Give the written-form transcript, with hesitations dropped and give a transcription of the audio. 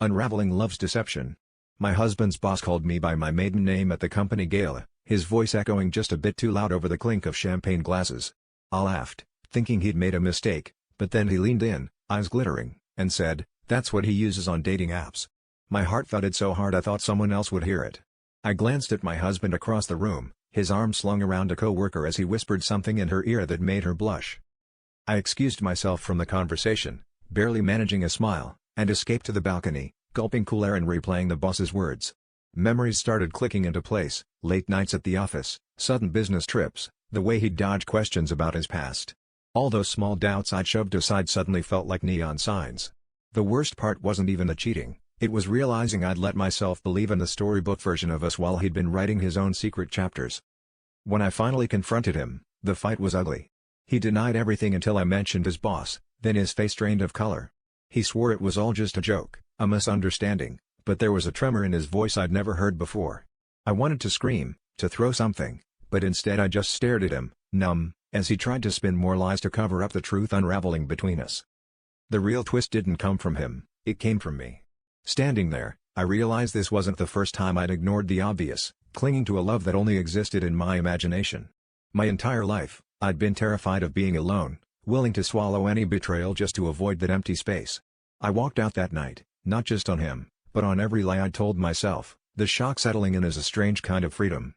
Unraveling Love's Deception. My husband's boss called me by my maiden name at the company gala, his voice echoing just a bit too loud over the clink of champagne glasses. I laughed, thinking he'd made a mistake, but then he leaned in, eyes glittering, and said, "That's what he uses on dating apps." My heart thudded so hard I thought someone else would hear it. I glanced at my husband across the room, his arm slung around a coworker as he whispered something in her ear that made her blush. I excused myself from the conversation, barely managing a smile, and escaped to the balcony, gulping cool air and replaying the boss's words. Memories started clicking into place, late nights at the office, sudden business trips, the way he'd dodge questions about his past. All those small doubts I'd shoved aside suddenly felt like neon signs. The worst part wasn't even the cheating, it was realizing I'd let myself believe in the storybook version of us while he'd been writing his own secret chapters. When I finally confronted him, the fight was ugly. He denied everything until I mentioned his boss, then his face drained of color. He swore it was all just a joke, a misunderstanding, but there was a tremor in his voice I'd never heard before. I wanted to scream, to throw something, but instead I just stared at him, numb, as he tried to spin more lies to cover up the truth unraveling between us. The real twist didn't come from him, it came from me. Standing there, I realized this wasn't the first time I'd ignored the obvious, clinging to a love that only existed in my imagination. My entire life, I'd been terrified of being alone, willing to swallow any betrayal just to avoid that empty space. I walked out that night, not just on him, but on every lie I'd told myself, the shock settling in as a strange kind of freedom.